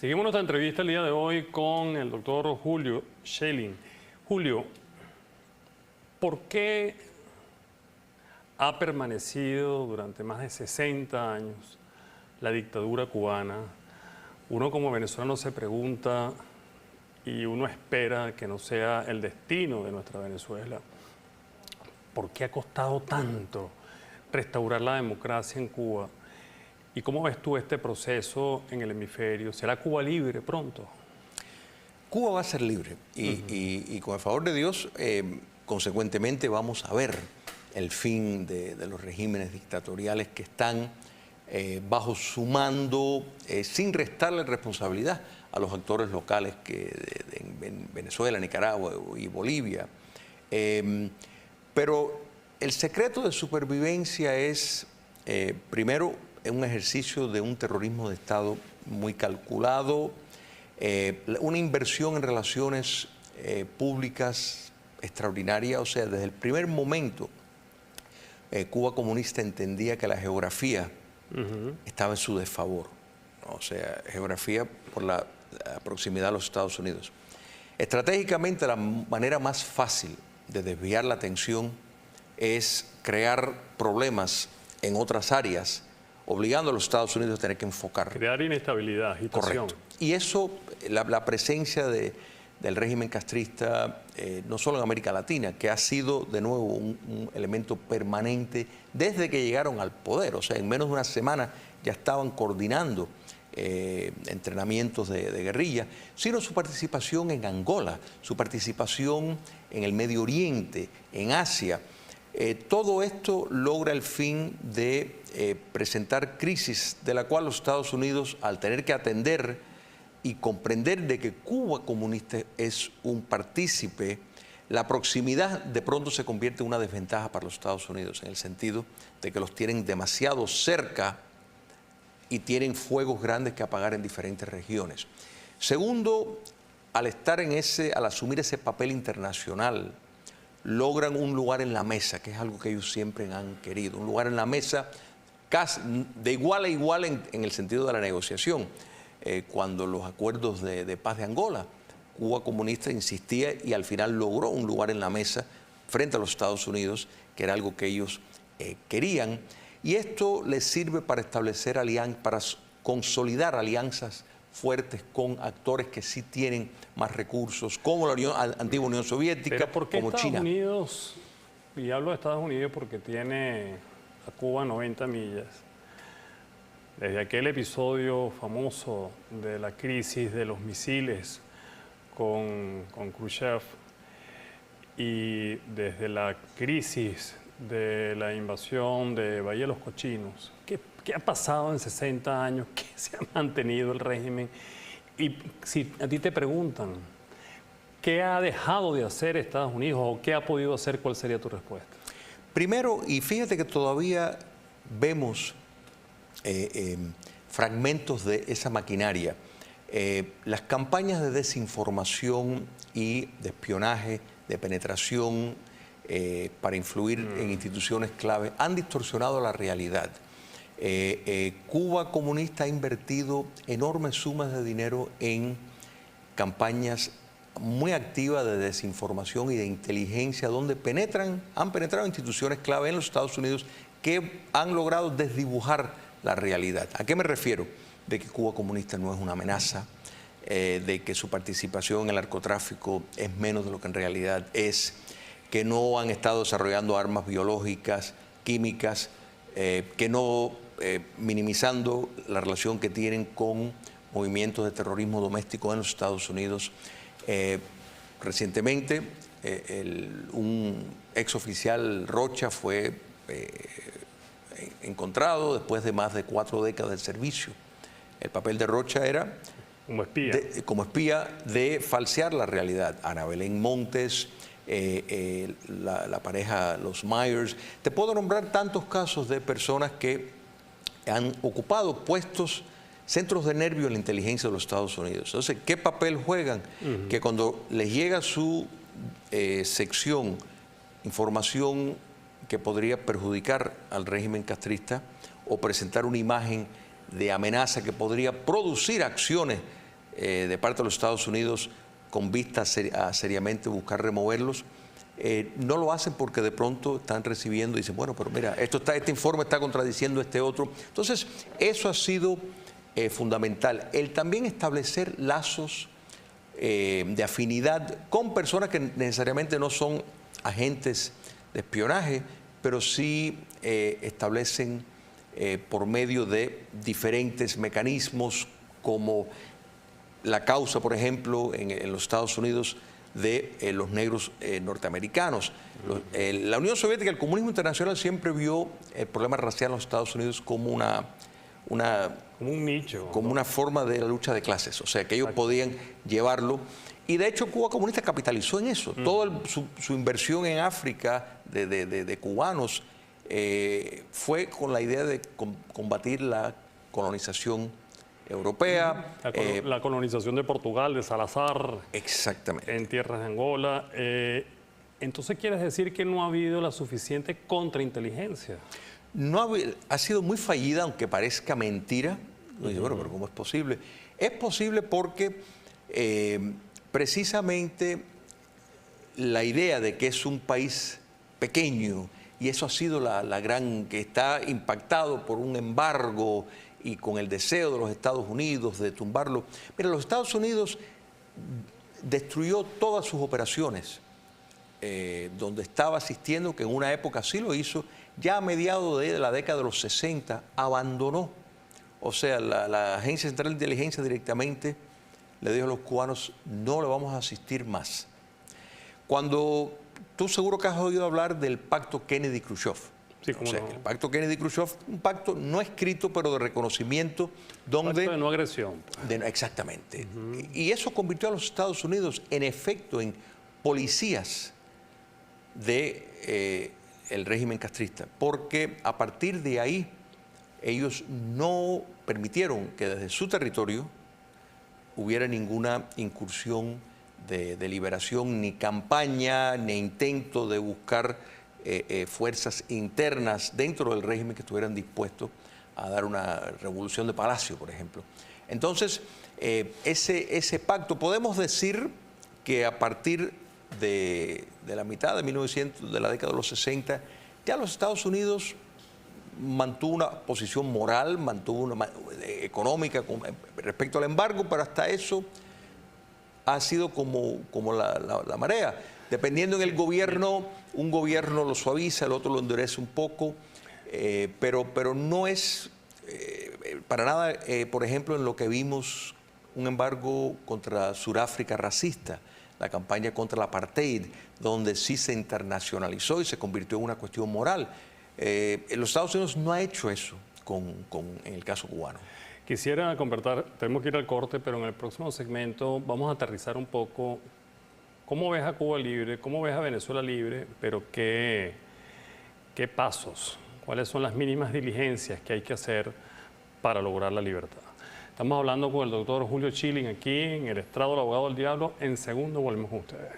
Seguimos nuestra entrevista el día de hoy con el doctor Julio Schelling. Julio, ¿por qué ha permanecido durante más de 60 años la dictadura cubana? Uno como venezolano se pregunta y uno espera que no sea el destino de nuestra Venezuela. ¿Por qué ha costado tanto restaurar la democracia en Cuba? ¿Y cómo ves tú este proceso en el hemisferio? ¿Será Cuba libre pronto? Cuba va a ser libre y con el favor de Dios, consecuentemente vamos a ver el fin de los regímenes dictatoriales que están bajo su mando, sin restarle responsabilidad a los actores locales en Venezuela, Nicaragua y Bolivia. Pero el secreto de supervivencia es, primero, un ejercicio de un terrorismo de Estado muy calculado, una inversión en relaciones públicas extraordinaria. O sea, desde el primer momento, Cuba comunista entendía que la geografía estaba en su desfavor, ¿no? O sea, geografía por la proximidad a los Estados Unidos. Estratégicamente, la manera más fácil de desviar la atención es crear problemas en otras áreas, obligando a los Estados Unidos a tener que enfocar. Crear inestabilidad, agitación. Correcto. Y eso, la presencia del régimen castrista, no solo en América Latina, que ha sido de nuevo un elemento permanente desde que llegaron al poder. O sea, en menos de una semana ya estaban coordinando entrenamientos de guerrilla, sino su participación en Angola, su participación en el Medio Oriente, en Asia. Todo esto logra el fin de presentar crisis de la cual los Estados Unidos, al tener que atender y comprender de que Cuba comunista es un partícipe, la proximidad de pronto se convierte en una desventaja para los Estados Unidos, en el sentido de que los tienen demasiado cerca y tienen fuegos grandes que apagar en diferentes regiones. Segundo, al asumir ese papel internacional, logran un lugar en la mesa, que es algo que ellos siempre han querido, un lugar en la mesa casi de igual a igual en el sentido de la negociación. Cuando los acuerdos de paz de Angola, Cuba comunista insistía y al final logró un lugar en la mesa frente a los Estados Unidos, que era algo que ellos querían, y esto les sirve para establecer para consolidar alianzas fuertes con actores que sí tienen más recursos, como la antigua Unión Soviética, ¿Pero por qué como Estados China. Unidos, y hablo de Estados Unidos porque tiene a Cuba 90 millas, desde aquel episodio famoso de la crisis de los misiles con Khrushchev y desde la crisis de la invasión de Bahía de los Cochinos? ¿Qué ha pasado en 60 años? ¿Qué se ha mantenido el régimen? Y si a ti te preguntan, ¿qué ha dejado de hacer Estados Unidos o qué ha podido hacer? ¿Cuál sería tu respuesta? Primero, y fíjate que todavía vemos fragmentos de esa maquinaria. Las campañas de desinformación y de espionaje, de penetración para influir en instituciones clave han distorsionado la realidad. Cuba comunista ha invertido enormes sumas de dinero en campañas muy activas de desinformación y de inteligencia, donde han penetrado instituciones clave en los Estados Unidos que han logrado desdibujar la realidad. ¿A qué me refiero? De que Cuba comunista no es una amenaza, de que su participación en el narcotráfico es menos de lo que en realidad es, que no han estado desarrollando armas biológicas, químicas, que no minimizando la relación que tienen con movimientos de terrorismo doméstico en los Estados Unidos. Recientemente, un exoficial Rocha fue encontrado después de más de 4 décadas de servicio. El papel de Rocha era como espía de falsear la realidad. Ana Belén Montes, la pareja, los Myers. Te puedo nombrar tantos casos de personas que han ocupado puestos, centros de nervio en la inteligencia de los Estados Unidos. Entonces, ¿qué papel juegan? Que cuando les llega su sección, información que podría perjudicar al régimen castrista o presentar una imagen de amenaza que podría producir acciones de parte de los Estados Unidos con vista a seriamente buscar removerlos. No lo hacen porque de pronto están recibiendo y dicen, bueno, pero mira, este informe está contradiciendo este otro. Entonces, eso ha sido fundamental. El también establecer lazos de afinidad con personas que necesariamente no son agentes de espionaje, pero sí establecen por medio de diferentes mecanismos como la causa, por ejemplo, en los Estados Unidos de los negros norteamericanos. La Unión Soviética, el comunismo internacional siempre vio el problema racial en los Estados Unidos como como un nicho, como una forma de la lucha de clases, o sea, que ellos podían llevarlo. Y de hecho Cuba Comunista capitalizó en eso. Toda su inversión en África de cubanos fue con la idea de combatir la colonización europea. La colonización de Portugal, de Salazar. Exactamente. En tierras de Angola. Entonces, ¿quieres decir que no ha habido la suficiente contrainteligencia? No ha sido muy fallida, aunque parezca mentira. Dice, bueno, pero ¿cómo es posible? Es posible porque precisamente la idea de que es un país pequeño, y eso ha sido la gran, que está impactado por un embargo y con el deseo de los Estados Unidos de tumbarlo. Mira, los Estados Unidos destruyó todas sus operaciones donde estaba asistiendo, que en una época sí lo hizo, ya a mediados de la década de los 60 abandonó. O sea, la Agencia Central de Inteligencia directamente le dijo a los cubanos, no le vamos a asistir más. Cuando tú seguro que has oído hablar del pacto Kennedy-Khrushchev. Sí, cómo o sea, no. el pacto Kennedy-Khrushchev, un pacto no escrito, pero de reconocimiento, donde... Pacto de no agresión. Exactamente. Y eso convirtió a los Estados Unidos, en efecto, en policías del régimen castrista, porque a partir de ahí ellos no permitieron que desde su territorio hubiera ninguna incursión de liberación, ni campaña, ni intento de buscar fuerzas internas dentro del régimen que estuvieran dispuestos a dar una revolución de palacio, por ejemplo. Entonces, ese pacto, podemos decir que a partir de la mitad de de la década de los 60, ya los Estados Unidos mantuvo una posición moral, mantuvo una económica respecto al embargo, pero hasta eso ha sido como la marea. Dependiendo en el gobierno, un gobierno lo suaviza, el otro lo endurece un poco, pero no es para nada, por ejemplo, en lo que vimos un embargo contra Sudáfrica racista, la campaña contra el apartheid, donde sí se internacionalizó y se convirtió en una cuestión moral. Los Estados Unidos no ha hecho eso en el caso cubano. Quisiera conversar, tenemos que ir al corte, pero en el próximo segmento vamos a aterrizar un poco cómo ves a Cuba libre, cómo ves a Venezuela libre, pero qué pasos, cuáles son las mínimas diligencias que hay que hacer para lograr la libertad. Estamos hablando con el doctor Julio Schilling aquí en el estrado del Abogado del Diablo. En segundo volvemos con ustedes.